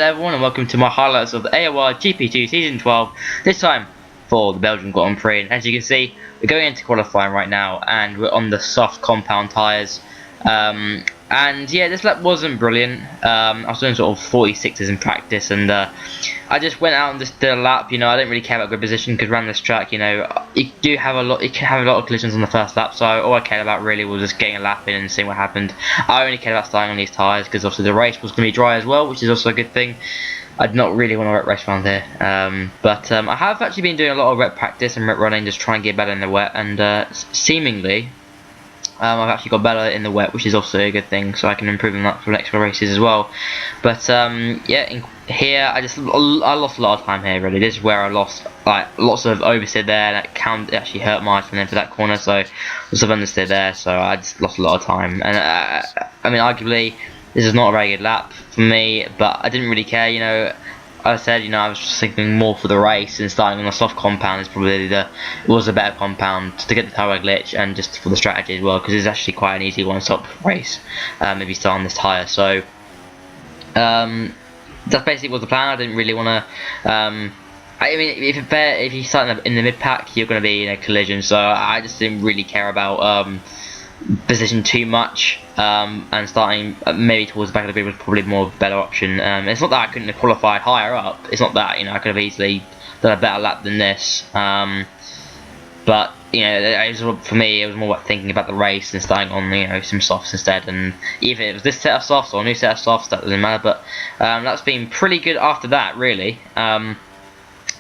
everyone, and welcome to my highlights of the AOR GP2 Season 12, this time for the Belgium Grand Prix. And as you can see, we're going into qualifying right now, and we're on the soft compound tyres. And yeah, this lap wasn't brilliant. I was doing sort of 46s in practice, and I just went out and just did a lap. You know, I didn't really care about grid position because around this track, you know, you can have a lot of collisions on the first lap. So all I cared about really was just getting a lap in and seeing what happened. I only cared about starting on these tyres because obviously the race was going to be dry as well, which is also a good thing. I'd not really want to race around here, but I have actually been doing a lot of rep practice and rep running, just trying to get better in the wet, and seemingly I've actually got better in the wet, which is also a good thing, so I can improve on that for next races as well. But yeah, here I lost a lot of time here. Really, this is where I lost lots of oversteer there. That actually hurt my for that corner, so lots of understeer there. So I just lost a lot of time, and I mean, arguably this is not a very good lap for me, but I didn't really care. You know, I said, you know, I was just thinking more for the race, and starting on a soft compound is probably it was a better compound to get the tyre glitch, and just for the strategy as well, because it's actually quite an easy one-stop race if you start on this tyre. So that basically was the plan. I didn't really want to. I mean, if you start in the mid pack, you're going to be in a collision. So I just didn't really care about position too much, and starting maybe towards the back of the grid was probably more of a better option. It's not that I couldn't have qualified higher up. It's not that, you know, I could have easily done a better lap than this. But you know, for me, it was more about thinking about the race and starting on, you know, some softs instead. And even if it was this set of softs or a new set of softs, that doesn't matter. But that's been pretty good after that, really.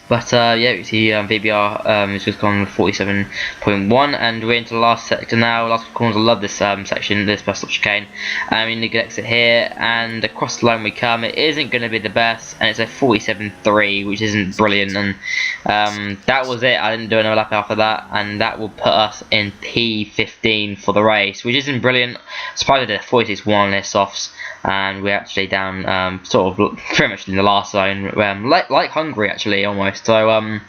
But yeah, you see VBR is just gone 47.1, and we're into the last sector now. Last corners, I love this section, this bus stop chicane. In the good exit here, and across the line we come. It isn't going to be the best, and it's a 47.3, which isn't brilliant. And that was it. I didn't do another lap after that, and that will put us in P15 for the race, which isn't brilliant. Surprised I did a 46.1 on their softs, and we're actually down sort of pretty much in the last zone, like Hungary actually almost. So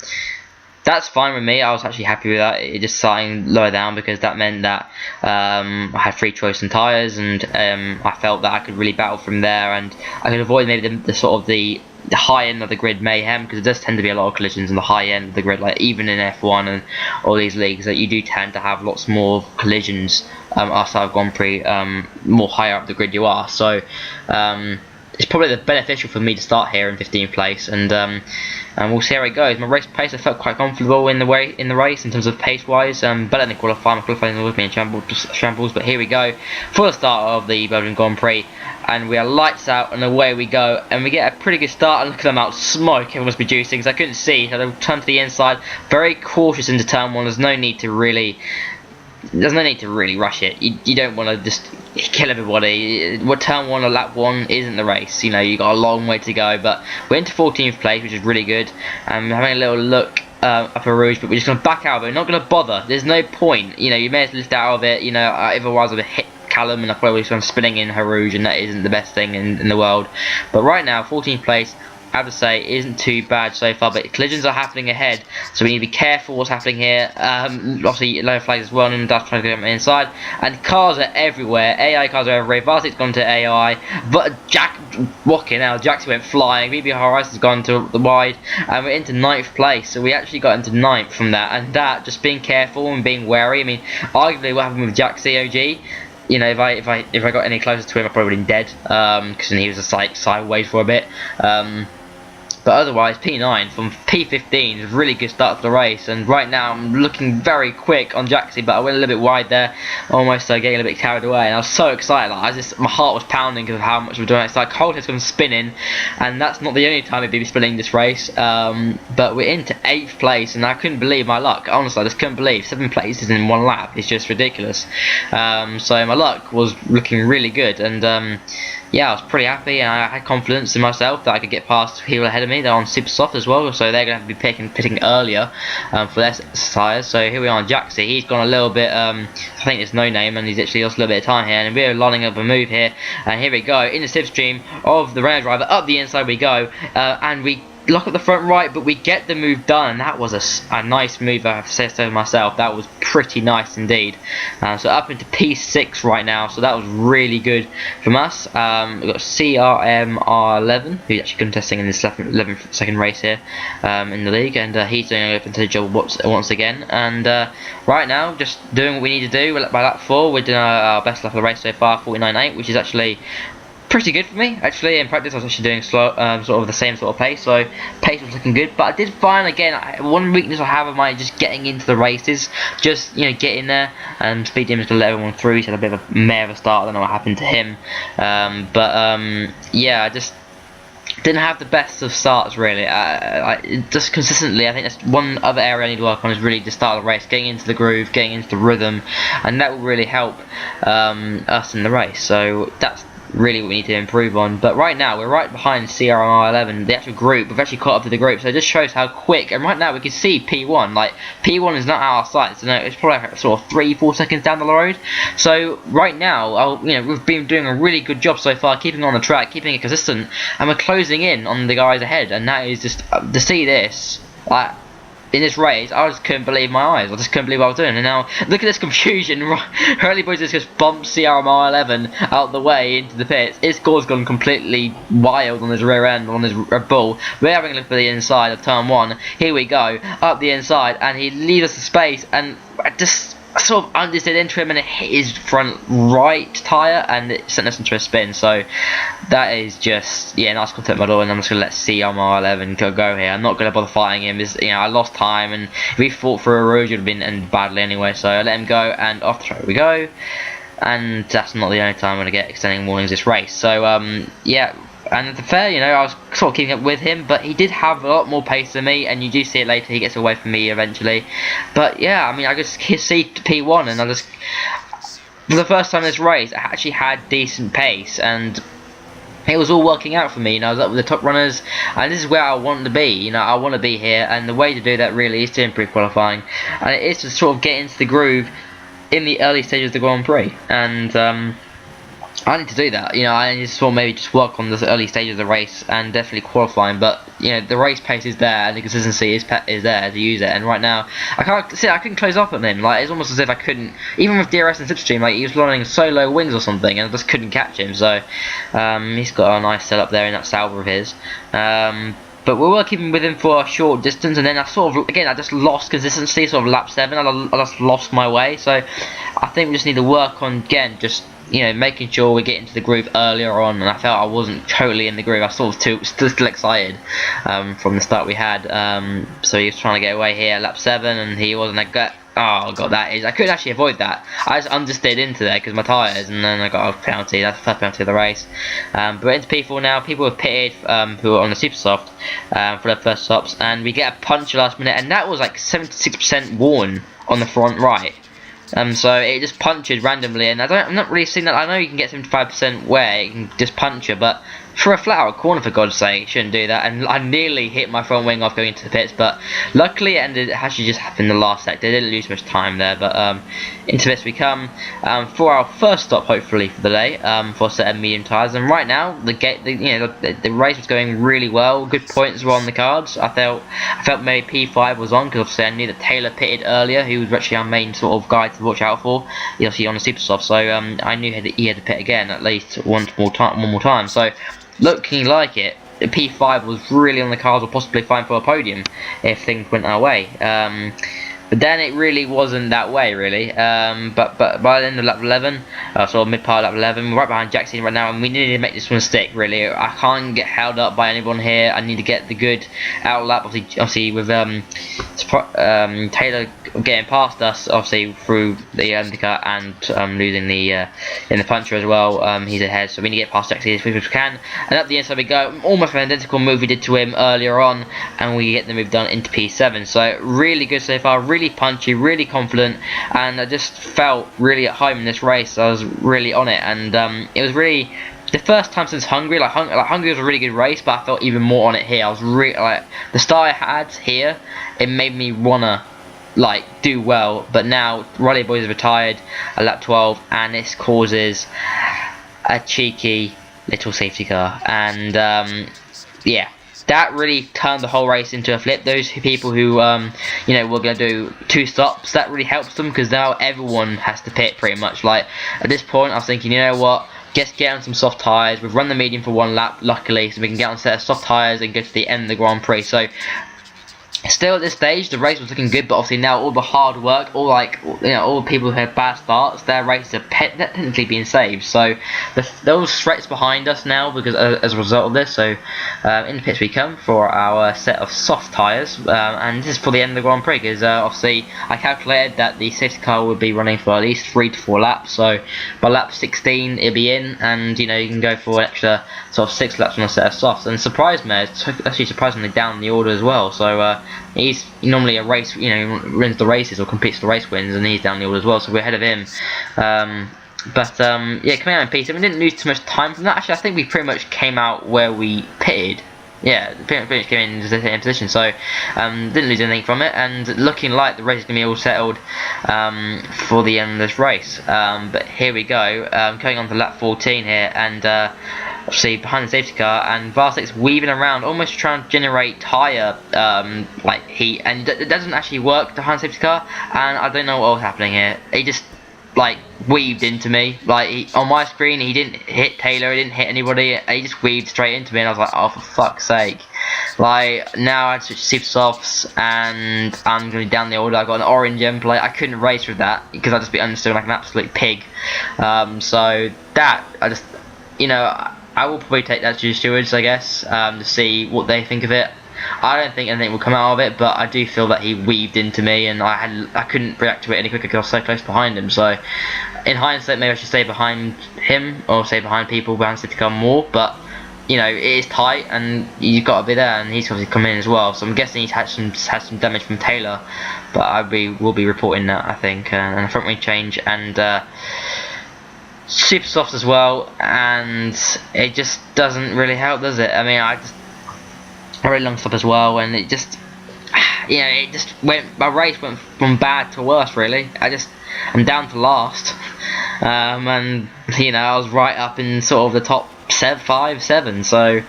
that's fine with me. I was actually happy with that. It just starting lower down, because that meant that I had free choice in tyres, and I felt that I could really battle from there, and I could avoid maybe the sort of the high end of the grid mayhem, because it does tend to be a lot of collisions in the high end of the grid, like even in F1 and all these leagues, that you do tend to have lots more collisions after I've Grand Prix, more higher up the grid you are. So it's probably beneficial for me to start here in 15th place, and we'll see how it goes. My race pace, I felt quite comfortable in the race in terms of pace wise, better than qualifying. My qualifying with me in shambles, but here we go for the start of the Belgian Grand Prix, and we are lights out and away we go, and we get a pretty good start. And look at the amount of smoke everyone's producing, because I couldn't see, so I turned to the inside, very cautious into turn one. There's no need to really rush it. You don't want to just kill everybody. What turn one or lap one isn't the race. You know, you got a long way to go, but we're into 14th place, which is really good. I'm having a little look up a Rouge, but we're just going to back out of it. We're not going to bother. There's no point. You know, you may as well lift out of it. You know, otherwise I would have hit Callum, and I probably was spinning in her Rouge, and that isn't the best thing in the world. But right now, 14th place, I have to say, isn't too bad so far, but collisions are happening ahead, so we need to be careful what's happening here. Obviously low flags as well, and that's trying to get inside, and cars are everywhere. AI cars are everywhere. Varsik's gone to AI, but Jackson went flying. BB Horizon's gone to the wide, and we're into 9th place, so we actually got into 9th from that, and that, just being careful and being wary. I mean, arguably what happened with Jackson OG, you know, if I got any closer to him, I probably would have been dead, because he was just like sideways for a bit. But otherwise, P9 from P15 is a really good start to the race, and right now I'm looking very quick on Jaxie, but I went a little bit wide there, almost getting a little bit carried away, and I was so excited. Like, my heart was pounding because of how much we're doing. It's like Colton's going spinning, and that's not the only time he'd be spinning this race. But we're into 8th place, and I couldn't believe my luck. Honestly, I just couldn't believe 7 places in one lap. It's just ridiculous. So my luck was looking really good, and yeah, I was pretty happy, and I had confidence in myself that I could get past people ahead of me. They're on super soft as well, so they're going to have to be pitting earlier for their tyres. So here we are on Jaxie. He's gone a little bit, I think it's no name, and he's actually lost a little bit of time here, and we're lining up a move here, and here we go, in the slipstream of the Renault driver, up the inside we go, and we lock up the front right, but we get the move done. That was a nice move, I have to say so myself. That was pretty nice indeed. So up into P6 right now, so that was really good from us. We've got CRMR11, who's actually contesting in this 11th second race here in the league, and he's doing an open to the job once again. And right now, just doing what we need to do. By lap 4, we're doing our best lap of the race so far, 49.8, which is actually pretty good for me. Actually, in practice I was actually doing slow, sort of the same sort of pace, so pace was looking good. But I did find again, one weakness I have of mine just getting into the races, just getting there. And Speed Demon just gonna let everyone through. He's had a bit of a mare of a start. I don't know what happened to him, yeah, I just didn't have the best of starts really. Just consistently, I think that's one other area I need to work on, is really the start of the race, getting into the groove, getting into the rhythm, and that will really help us in the race. So that's really what we need to improve on. But right now we're right behind CRR11, the actual group. We've actually caught up to the group, so it just shows how quick. And right now we can see P1, like P1 is not out of sight, so it's probably like sort of 3-4 seconds down the road. So right now, we've been doing a really good job so far, keeping on the track, keeping it consistent, and we're closing in on the guys ahead. And that is just to see this, like, in this race, I just couldn't believe my eyes. I just couldn't believe what I was doing. And now, look at this confusion. Hurley Boys just bumped CRMR11 out the way into the pits. His score's gone completely wild on his rear end, on his Red Bull. We're having a look at the inside of turn 1. Here we go, up the inside, and he leaves us the space, and just sort of understeered into him, and it hit his front right tyre, and it sent us into a spin. So that is just, nice contact model, and I'm just going to let CRMR11 go here. I'm not going to bother fighting him. I lost time, and if we fought for a rouge, it would have been ended badly anyway. So I let him go, and off the track we go. And that's not the only time I'm going to get extending warnings this race. So yeah. And to be fair, I was sort of keeping up with him, but he did have a lot more pace than me, and you do see it later, he gets away from me eventually. But yeah, I mean, I just see P1, and for the first time in this race, I actually had decent pace, and it was all working out for me. I was up with the top runners, and this is where I want to be. I want to be here, and the way to do that really is to improve qualifying, and it is to sort of get into the groove in the early stages of the Grand Prix, and I need to do that. I need to sort of maybe just work on the early stages of the race and definitely qualifying. But the race pace is there, and the consistency is there to use it. And right now, I couldn't close up on him. Like, it's almost as if I couldn't, even with DRS and Slipstream, like he was running solo wings or something, and I just couldn't catch him. So he's got a nice setup there in that Sauber of his. But we were keeping with him for a short distance, and then I just lost consistency. Sort of lap 7, I just lost my way. So I think we just need to work on again, just making sure we get into the groove earlier on. And I felt I wasn't totally in the groove. I was sort of still excited from the start we had. So he was trying to get away here at lap 7, and he wasn't. Oh god, I couldn't actually avoid that. I just understeered into there because my tyres, and then I got a penalty. That's the first penalty of the race. But we're into P4 now. People have pitted who are on the super soft for their first stops, and we get a punch last minute, and that was like 76% worn on the front right. So it just punches randomly, and I'm not really seeing that. I know you can get 75% where you can just punch it, but for a flat out corner, for God's sake, shouldn't do that. And I nearly hit my front wing off going into the pits, but luckily it actually just happened in the last sector. I didn't lose much time there, but into this we come for our first stop, hopefully for the day, for a set of medium tyres. And right now the race was going really well. Good points were on the cards. I felt maybe P5 was on, because obviously I knew that Taylor pitted earlier, who was actually our main sort of guy to watch out for. He obviously on the super soft, so I knew he had to pit again at least one more time. So looking like it, P5 was really on the cards, or possibly fine for a podium if things went our way. But then it really wasn't that way, really. But by the end of lap 11, sort of mid-part lap 11, we're right behind Jackson right now, and we need to make this one stick, really. I can't get held up by anyone here. I need to get the good out lap, obviously with Taylor getting past us, obviously through the undercut, and losing the in the puncher as well. He's ahead, so we need to get past Jackson as quickly as we can. And up the inside we go, almost an identical move we did to him earlier on, and we get the move done into P7. So really good so far, really punchy, really confident, and I just felt really at home in this race. I was really on it, and it was really the first time since Hungary. Hungary was a really good race, but I felt even more on it here. I was really the start I had here. It made me wanna do well, but now Raleigh Boys have retired at lap 12, and this causes a cheeky little safety car, and yeah, that really turned the whole race into a flip. Those people who you know, were going to do 2 stops, that really helps them, because now everyone has to pit pretty much. Like, at this point I was thinking, you know what, just get on some soft tyres. We've run the medium for 1 lap, luckily, so we can get on a set of soft tyres and go to the end of the Grand Prix. So still at this stage, the race was looking good, but obviously now all the hard work, all the people who had bad starts, their races are technically being saved. So those threats behind us now, because as a result of this. So in the pits we come for our set of soft tyres, and this is for the end of the Grand Prix, because obviously I calculated that the safety car would be running for at least 3 to 4 laps. So by lap 16 it'll be in, and you know, you can go for an extra sort of 6 laps on a set of softs. And surprised me, it's actually surprisingly down the order as well. So he's normally a race, you know, wins the races or competes for the race wins, and he's down the order as well, so we're ahead of him. Yeah, coming out in P7, we didn't lose too much time from that. Actually, I think we pretty much came out where we pitted. Yeah, pretty much came in position, so didn't lose anything from it, and looking like the race is going to be all settled for the end of this race. But here we go, going on to lap 14 here, and obviously behind the safety car, and Vasic's weaving around, almost trying to generate tyre like heat, and it doesn't actually work behind the safety car, and I don't know what was happening here. He just like weaved into me, like on my screen he didn't hit Taylor, he didn't hit anybody, he just weaved straight into me, and I was like, oh, for fuck's sake. Like, now I had to switch super softs, and I'm going to be down the order. I got an orange end plate. I couldn't race with that because I'd just be understood like an absolute pig. So that, I just, you know, I will probably take that to the stewards, I guess, to see what they think of it. I don't think anything will come out of it, but I do feel that he weaved into me, and I couldn't react to it any quicker because I was so close behind him. So in hindsight, maybe I should stay behind him, or stay behind people behind the safety car more, but you know, it is tight and you've got to be there, and he's obviously come in as well, so I'm guessing he's had some damage from Taylor, but will be reporting that, I think, and a front wing change, and super soft as well, and it just doesn't really help, does it? I mean, a very long stop as well, and it just, you know, it just went, my race went from bad to worse, really. I'm down to last, and you know, I was right up in sort of the top 5, 7, so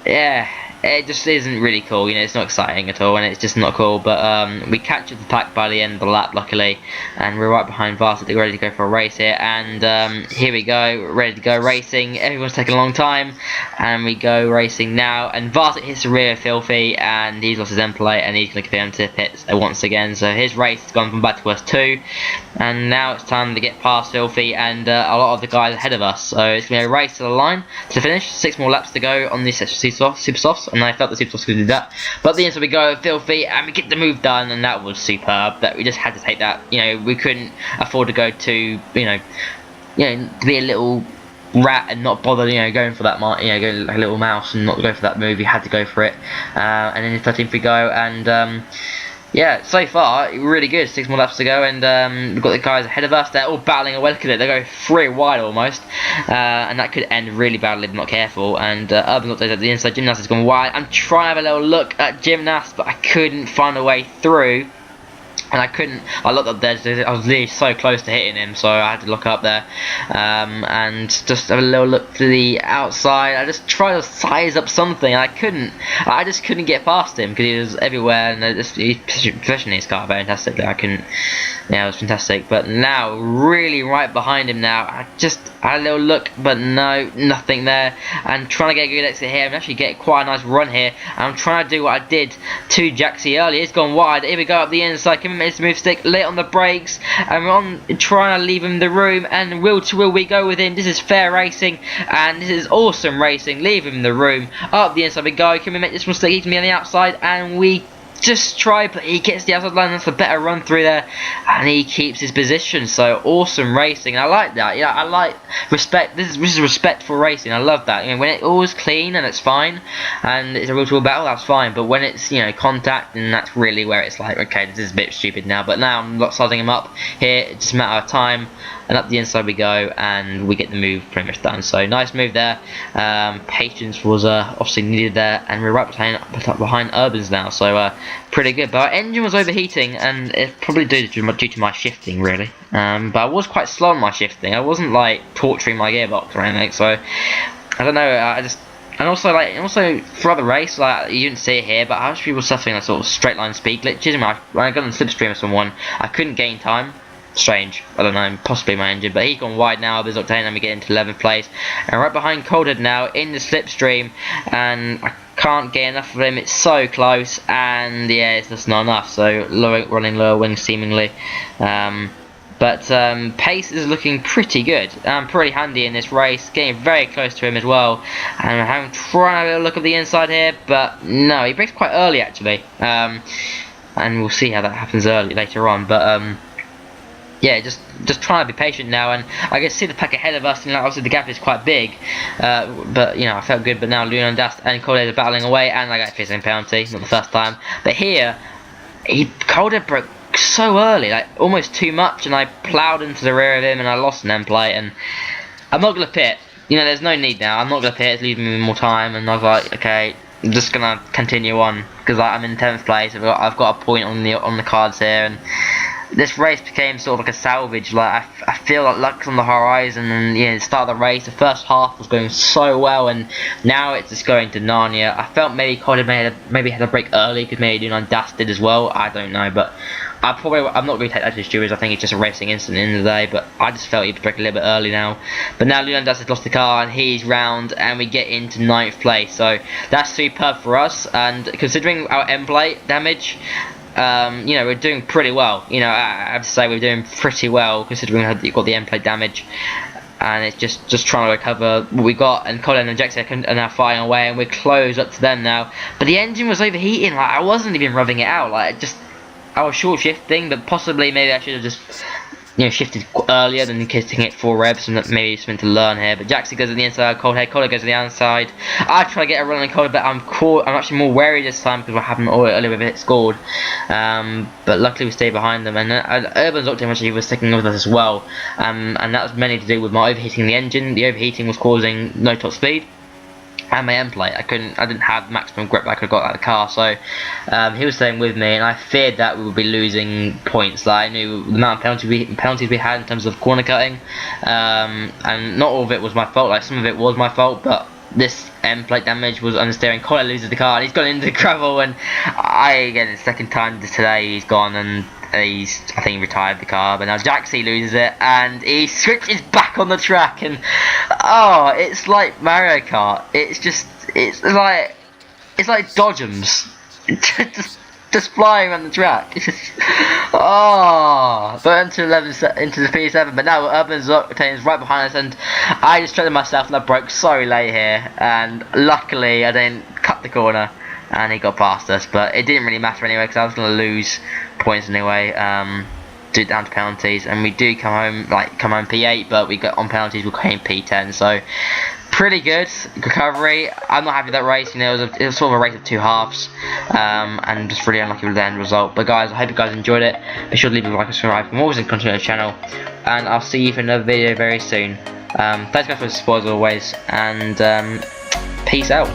yeah, it just isn't really cool, you know, it's not exciting at all, and it's just not cool. But we captured the pack by the end of the lap, luckily, and we're right behind Varsity, ready to go for a race here, and here we go, ready to go racing. Everyone's taking a long time, and we go racing now, and Varsity hits the rear of Filthy, and he's lost his end plate, and he's going to go into the pits once again, so his race has gone from bad to worse too, and now it's time to get past Filthy and a lot of the guys ahead of us. So it's going to be a race to the line to finish, 6 more laps to go on these super softs, and I felt the super softs could do that, but at the end, so we go Filthy, and we get the move done, and that was superb. That we just had to take that, you know, we couldn't afford to go to, you know, to be a little rat and not bother, you know, going for that, you know, go like a little mouse and not go for that move. We had to go for it, and then in 13th we go, and yeah, so far really good. 6 more laps to go, and we've got the guys ahead of us. They're all battling away. Look at it, they go 3 wide almost, and that could end really badly if not careful. And Urban looks at the inside. Gymnast has gone wide. I'm trying to have a little look at Gymnast, but I couldn't find a way through. And I looked up there, I was really so close to hitting him, so I had to look up there, and just have a little look to the outside. I just tried to size up something, and I just couldn't get past him, because he was everywhere, and he's positioning his car very fantastically. Yeah, it was fantastic, but now, really right behind him now, I just had a little look, but no, nothing there, and trying to get a good exit here, and actually get quite a nice run here, and I'm trying to do what I did to Jaxie earlier. It's gone wide, here we go up the inside, give him his move stick, late on the brakes, and we're on trying to leave him the room, and wheel to wheel we go with him. This is fair racing, and this is awesome racing, leave him the room, up the inside we go, can we make this mistake, he can be on the outside, and we just try, but he gets the outside line. That's a better run through there, and he keeps his position. So awesome racing. I like that. Yeah, I like respect. This is respectful racing. I love that. You know, when it's always clean and it's fine, and it's a real to battle, that's fine. But when it's, you know, contact, and that's really where it's like, okay, this is a bit stupid now. But now I'm not sizing him up here. It's just a matter of time. And up the inside we go, and we get the move pretty much done. So nice move there. Patience was obviously needed there, and we're right behind Urbans now. So pretty good. But our engine was overheating, and it's probably due to my shifting, really. But I was quite slow on my shifting. I wasn't like torturing my gearbox or anything. So I don't know. I just And also throughout the race, like you didn't see it here, but I was people suffering like sort of straight line speed glitches. And when I got on the slipstream of someone, I couldn't gain time. Strange, I don't know, possibly my engine, but he's gone wide now. There's Octane, and we get into 11th place, and right behind Coldhead now in the slipstream, and I can't get enough of him. It's so close, and yeah, it's just not enough. So running lower wings seemingly. But pace is looking pretty good. I'm pretty handy in this race, getting very close to him as well. And I'm trying to look at the inside here, but no, he breaks quite early actually. And we'll see how that happens later on. But yeah, just trying to be patient now, and I can see the pack ahead of us, and obviously the gap is quite big. But you know, I felt good. But now Leon Dust and Coldhead are battling away, and I got a facing penalty, not the first time. But here, Coldhead broke so early, like almost too much, and I ploughed into the rear of him, and I lost an end plate. And I'm not gonna pit. You know, there's no need now. I'm not gonna pit. It's leaving me more time, and I was like, okay, I'm just gonna continue on because like, I'm in 10th place. I've got a point on the cards here, and this race became sort of like a salvage. Like I feel like luck's on the horizon, and yeah, the start of the race, the first half was going so well, and now it's just going to Narnia. I felt maybe Coldhead maybe had a break early because maybe Leon Dust did as well. I don't know, but I'm not going to take that to stewards. I think it's just a racing incident at the end of the day, but I just felt he was breaking a little bit early now. But now Leon Dust has lost the car, and he's round, and we get into 9th place. So that's superb for us, and considering our end plate damage, you know, we're doing pretty well. You know, I have to say we're doing pretty well considering we've got the end plate damage, and it's just trying to recover what we got. And Colin and Jackson are now firing away, and we're close up to them now. But the engine was overheating. Like I wasn't even revving it out. Like I was short shifting, but possibly maybe I should have just, you know, shifted earlier than taking it 4 revs, and mean something to learn here. But Jackson goes to the inside, Coldhead goes to the outside. I try to get a run on Coldhead, but I'm actually more wary this time because we're having earlier with it scored. But luckily we stayed behind them, and Urban's Octane actually was sticking with us as well. And that was mainly to do with my overheating the engine. The overheating was causing no top speed. And my end plate, I didn't have maximum grip like I got out of the car, so he was staying with me, and I feared that we would be losing points. Like I knew the amount of penalties we had in terms of corner cutting, and not all of it was my fault. Like some of it was my fault, but this end plate damage was understeering. Colin loses the car, and he's gone into the gravel, and again, the second time today he's gone, and I think he retired the car. But now Jaxie loses it, and he switches back on the track, and oh, it's like Mario Kart. It's like Dodgems, just flying around the track. It's just, oh, but into the P7. But now Urban's Octane is right behind us, and I just treaded myself, and I broke so late here, and luckily I didn't cut the corner, and he got past us. But it didn't really matter anyway because I was going to lose points anyway. Do it down to penalties, and we do come home P8, but we got on penalties we came P10. So pretty good recovery. I'm not happy with that race. You know, it was sort of a race of 2 halves, and just really unlucky with the end result. But guys, I hope you guys enjoyed it. Be sure to leave a like and subscribe for more content on the channel, and I'll see you for another video very soon. Thanks guys for the support as always, and peace out.